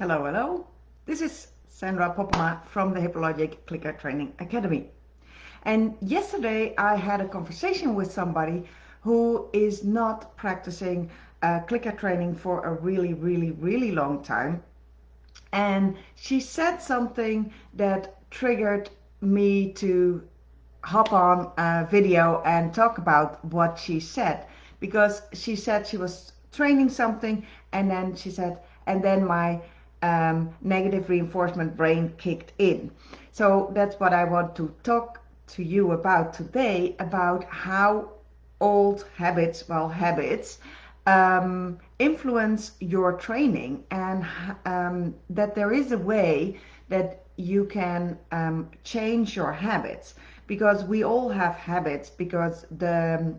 Hello, hello. This is Sandra from the HippoLogic Clicker Training Academy. And yesterday I had a conversation with somebody who is not practicing clicker training for a really long time. And she said something that triggered me to hop on a video and talk about what she said, because she said she was training something, and then she said, and then my negative reinforcement brain kicked in. So that's what I want to talk to you about today, about how old habits, influence your training, and that there is a way that you can change your habits, because we all have habits, because the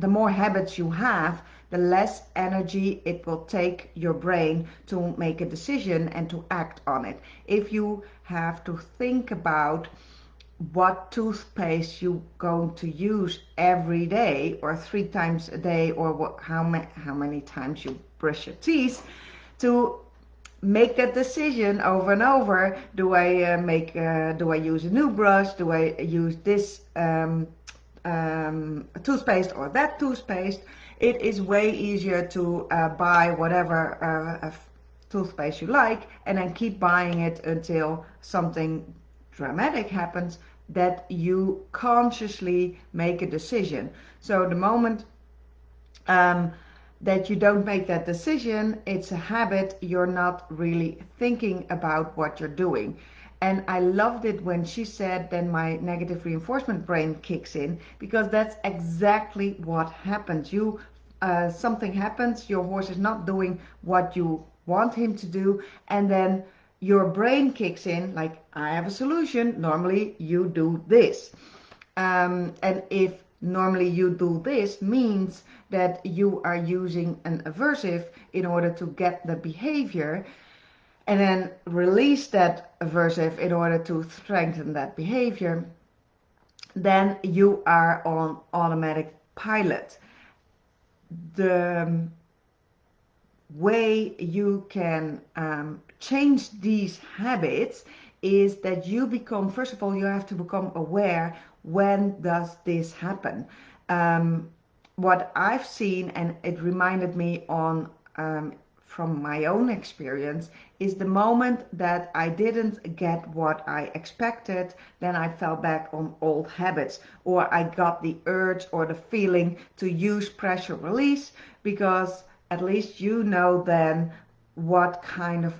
more habits you have, the less energy it will take your brain to make a decision and to act on it. If you have to think about what toothpaste you're going to use every day, or 3 times a day, or how many times you brush your teeth, to make that decision over and over. Do I use a new brush? Do I use this toothpaste or that toothpaste? It is way easier to buy whatever toothpaste you like, and then keep buying it until something dramatic happens that you consciously make a decision. So the moment that you don't make that decision, it's a habit. You're not really thinking about what you're doing. And I loved it when she said, then my negative reinforcement brain kicks in, because that's exactly what happens. Something happens, your horse is not doing what you want him to do, and then your brain kicks in, like, I have a solution, normally you do this. And if normally you do this means that you are using an aversive in order to get the behavior, and then release that aversive in order to strengthen that behavior, then you are on automatic pilot. The way you can change these habits is that you become, first of all, you have to become aware, when does this happen? What I've seen, and it reminded me on from my own experience, is the moment that I didn't get what I expected, then I fell back on old habits, or I got the urge or the feeling to use pressure release, because at least you know then what kind of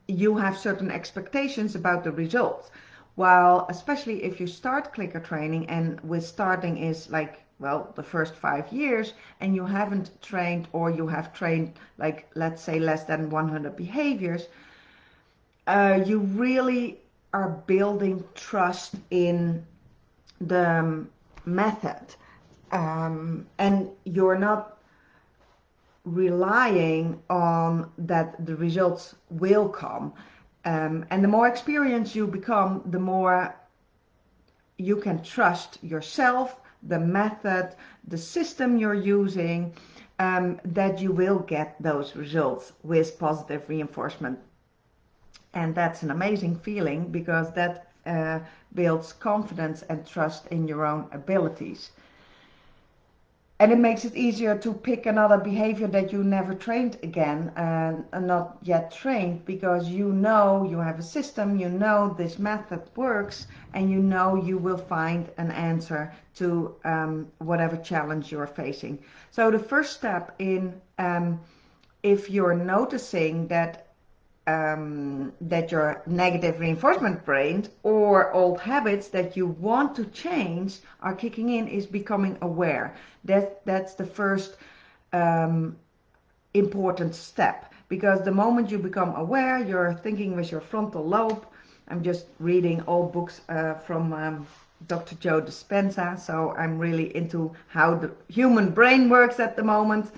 you have certain expectations about the results. While especially if you start clicker training, and with starting is like, well, the first 5 years, and you haven't trained, or you have trained, like, let's say less than 100 behaviors, you really are building trust in the method, and you're not relying on that the results will come. And the more experienced you become, the more you can trust yourself, the method, the system you're using, that you will get those results with positive reinforcement. And that's an amazing feeling, because that builds confidence and trust in your own abilities. And it makes it easier to pick another behavior that you never trained again, and not yet trained, because you know you have a system, you know this method works, and you know you will find an answer to whatever challenge you're facing. So the first step in, if you're noticing that that your negative reinforcement brain or old habits that you want to change are kicking in, is becoming aware. That's the first important step, because the moment you become aware, you're thinking with your frontal lobe. I'm just reading all books from Dr. Joe Dispenza, so I'm really into how the human brain works at the moment.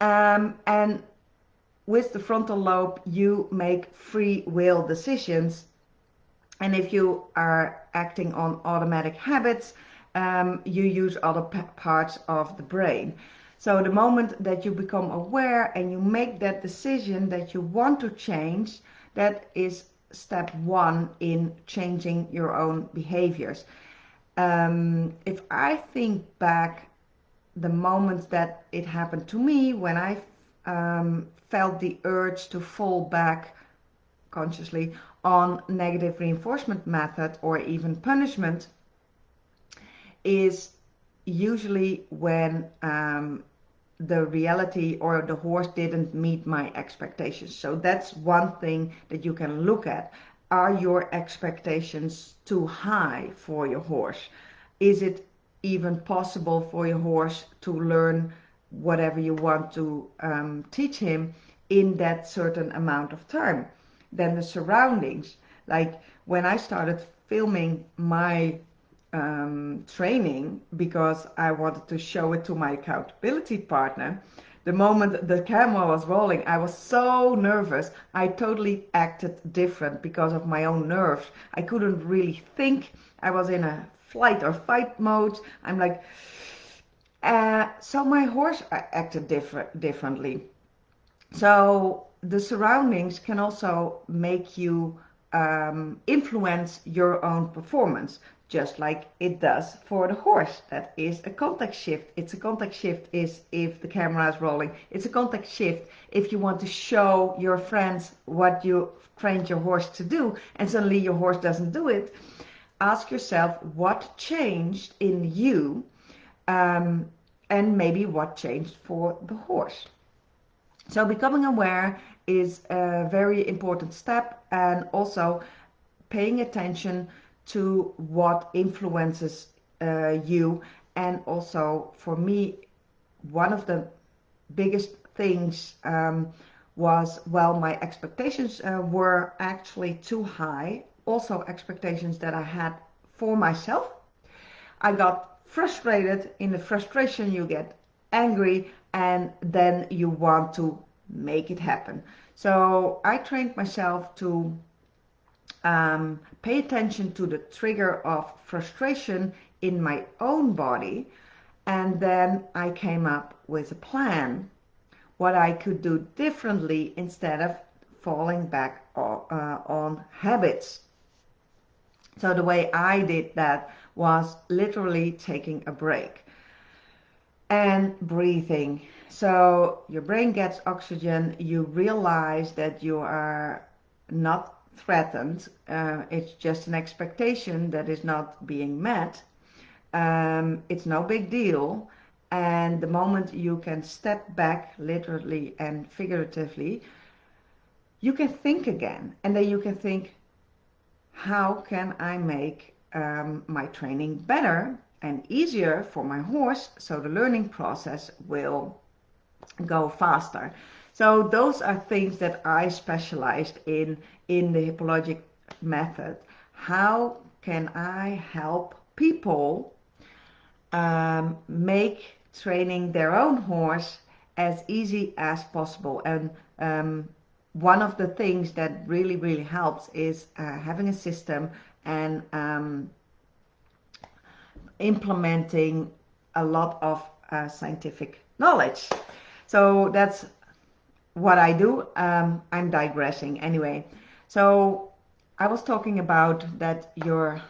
And with the frontal lobe, you make free will decisions. And if you are acting on automatic habits, you use other parts of the brain. So the moment that you become aware and you make that decision that you want to change, that is step one in changing your own behaviors. If I think back the moments that it happened to me, when I felt the urge to fall back consciously on negative reinforcement method or even punishment, is usually when the reality or the horse didn't meet my expectations. So that's one thing that you can look at. Are your expectations too high for your horse? Is it even possible for your horse to learn whatever you want to teach him in that certain amount of time? Then the surroundings, like when I started filming my training because I wanted to show it to my accountability partner, the moment the camera was rolling, I was so nervous. I totally acted different because of my own nerves. I couldn't really think. I was in a flight or fight mode. I'm like, so my horse acted differently. So the surroundings can also make you influence your own performance, just like it does for the horse. That is a context shift. It's a context shift is if the camera is rolling. It's a context shift if you want to show your friends what you trained your horse to do and suddenly your horse doesn't do it. Ask yourself what changed in you, and maybe what changed for the horse. So becoming aware is a very important step, and also paying attention to what influences you. And also for me, one of the biggest things was, well, my expectations were actually too high. Also expectations that I had for myself. I got frustrated. In the frustration you get angry, and then you want to make it happen. So I trained myself to pay attention to the trigger of frustration in my own body, and then I came up with a plan what I could do differently instead of falling back on habits. So the way I did that was literally taking a break and breathing. So your brain gets oxygen, you realize that you are not threatened, it's just an expectation that is not being met. It's no big deal, and the moment you can step back literally and figuratively, you can think again, and then you can think, how can I make my training better and easier for my horse so the learning process will go faster. So those are things that I specialized in the HippoLogic method. How can I help people make training their own horse as easy as possible? And one of the things that really helps is having a system and implementing a lot of scientific knowledge. So that's what I do. I'm digressing anyway. So I was talking about that I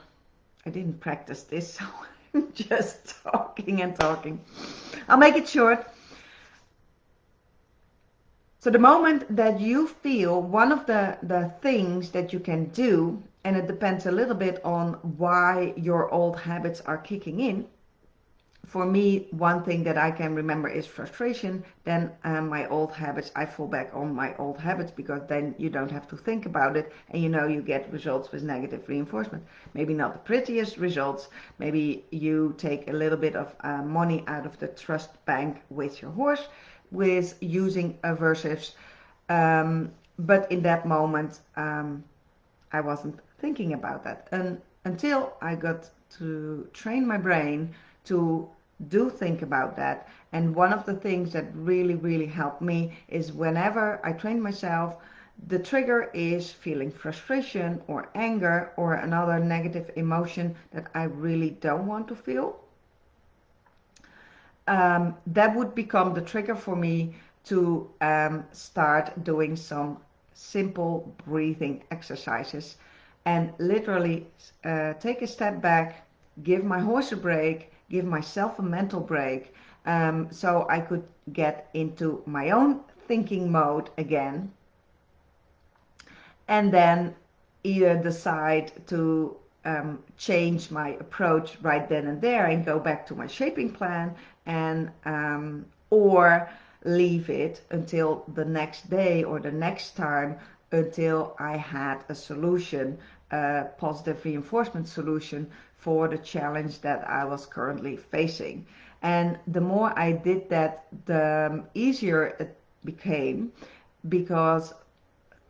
didn't practice this, so I'm just talking and talking. I'll make it short. So the moment that you feel one of the things that you can do, and it depends a little bit on why your old habits are kicking in. For me, one thing that I can remember is frustration. Then my old habits, I fall back on my old habits because then you don't have to think about it, and you get results with negative reinforcement. Maybe not the prettiest results. Maybe you take a little bit of money out of the trust bank with your horse with using aversives. But in that moment, I wasn't thinking about that. And until I got to train my brain to think about that. And one of the things that really helped me is whenever I train myself, the trigger is feeling frustration or anger or another negative emotion that I really don't want to feel. that would become the trigger for me to start doing some simple breathing exercises and literally take a step back, give my horse a break, give myself a mental break, so I could get into my own thinking mode again, and then either decide to change my approach right then and there and go back to my shaping plan, and or leave it until the next day or the next time, until I had a solution, a positive reinforcement solution for the challenge that I was currently facing. And the more I did that, the easier it became, because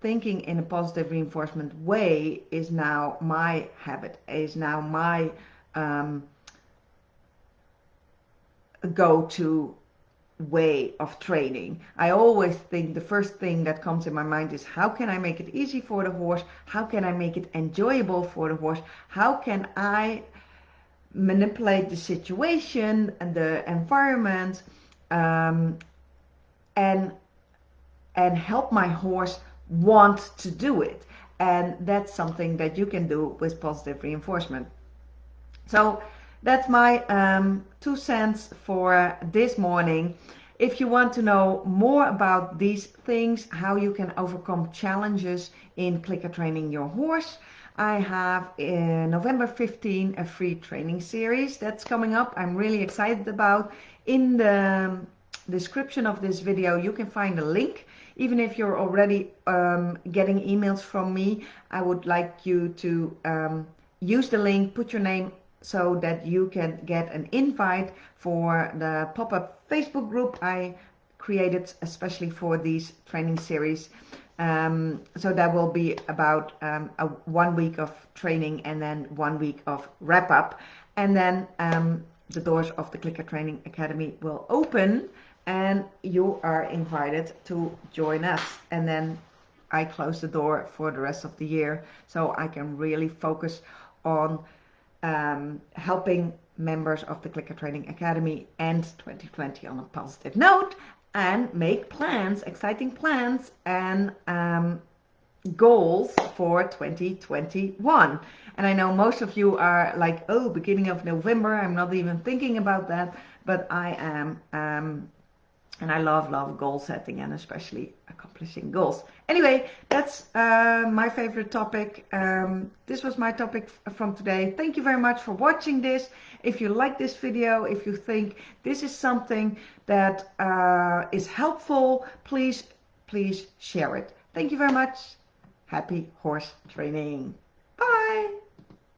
thinking in a positive reinforcement way is now my habit, is now my go-to way of training. I always think the first thing that comes in my mind is, how can I make it easy for the horse? How can I make it enjoyable for the horse? How can I manipulate the situation and the environment, and help my horse want to do it? And that's something that you can do with positive reinforcement. So that's my 2 cents for this morning. If you want to know more about these things, how you can overcome challenges in clicker training your horse, I have in November 15 a free training series that's coming up. I'm really excited about. In the description of this video you can find a link. Even if you're already getting emails from me, I would like you to use the link, put your name, so that you can get an invite for the pop-up Facebook group I created especially for these training series. So that will be about 1 week of training and then 1 week of wrap up, and then the doors of the Clicker Training Academy will open and you are invited to join us. And then I close the door for the rest of the year, so I can really focus on helping members of the Clicker Training Academy end 2020 on a positive note, and make plans, exciting plans and goals for 2021. And I know most of you are like, oh, beginning of November, I'm not even thinking about that, but I am, and I love goal setting and especially accomplishing goals. Anyway, that's my favorite topic. This was my topic from today. Thank you very much for watching this. If you like this video, if you think this is something that is helpful, please share it. Thank you very much. Happy horse training.